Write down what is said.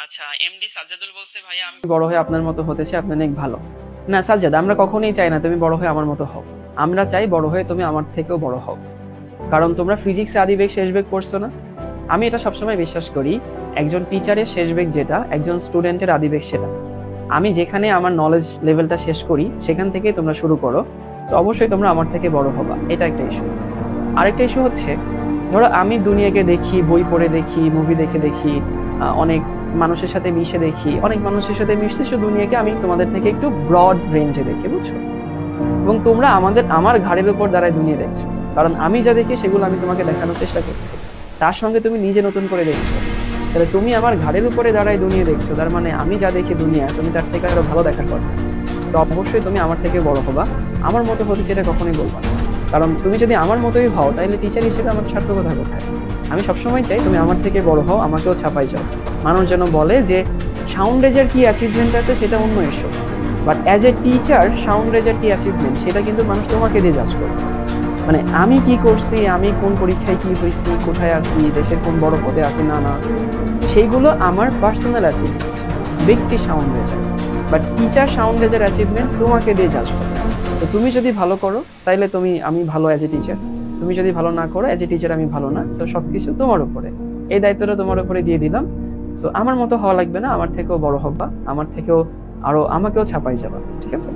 আচ্ছা, এমডি সাজ্জাদুল বলছে ভাইয়া আমি বড় হয়ে আপনার মতো হতে চাই, আপনি অনেক ভালো। না সাজ্জাদ, আমরা কখনোই চাই না তুমি বড় হয়ে আমার মতো হও। আমরা চাই বড় হয়ে তুমি আমার থেকেও বড় হও। কারণ তোমরা ফিজিক্সে আদি বেগ শেষ বেগ পড়ছো না? আমি এটা সবসময় বিশ্বাস করি, একজন টিচারের শেষ বেগ যেটা, একজন স্টুডেন্টের আদি বেগ সেটা। আমি যেখানে আমার নলেজ লেভেলটা শেষ করি সেখান থেকেই তোমরা শুরু করো। তো অবশ্যই তোমরা আমার থেকে বড় হবা, এটা একটা ইস্যু। আরেকটা ইস্যু হচ্ছে, ধরো আমি দুনিয়াকে দেখি, বই পড়ে দেখি, মুভি দেখে দেখি, অনেক মানুষের সাথে মিশে দেখি, অনেক মানুষের সাথে মিশতে, সে দুনিয়াকে আমি তোমাদের থেকে একটু ব্রড রেঞ্জে দেখি, বুঝছো? এবং তোমরা আমার ঘাড়ের উপর দাঁড়ায় দুনিয়া দেখছো। কারণ আমি যা দেখি সেগুলো আমি তোমাকে দেখানোর চেষ্টা করছি, তার সঙ্গে তুমি নিজে নতুন করে দেখছো। তাহলে তুমি আমার ঘাড়ের উপরে দাঁড়ায় দুনিয়া দেখছো, তার মানে আমি যা দেখি দুনিয়া, তুমি তার থেকে আরো ভালো দেখার কথা। তো অবশ্যই তুমি আমার থেকে বড় হবা। আমার মতো হতে সেটা কখনোই বলবা না। কারণ তুমি যদি আমার মতোই হও, তাহলে টিচার হিসেবে আমার সার্থকতা কোথায়? আমি সবসময় চাই তুমি আমার থেকে বড় হও, আমাকেও ছাপাই যাও। মানুষ যেন বলে যে সাউন্ড রেজার কি অ্যাচিভমেন্ট আছে সেটা অন্য issue, but as a teacher sound raiser কি অ্যাচিভমেন্ট সেটা কিন্তু মানুষ তোমাকে দিয়ে জাজ করবে। মানে আমি কি করছি, আমি কোন পরীক্ষায় কি হয়েছি, কোথায় আছি, দেশের কোন বড় পদে আছি না না আছি, সেইগুলো আমার পার্সোনাল অ্যাচিভমেন্ট, ব্যক্তি sound razor. But teacher sound razor achievement তোমাকে দিয়ে জাজ করবে। তো তুমি যদি ভালো করো তাইলে আমি ভালো অ্যাজ এ টিচার, তুমি যদি ভালো না করো অ্যাজ এ টিচার আমি ভালো না। তো সবকিছু তোমার উপরে, এই দায়িত্বটা তোমার উপরে দিয়ে দিলাম। সো আমার মতো হওয়া লাগবে না, আমার থেকেও বড় হবা, আমার থেকেও আরো আমাকেও ছাপাই যাবা, ঠিক আছে?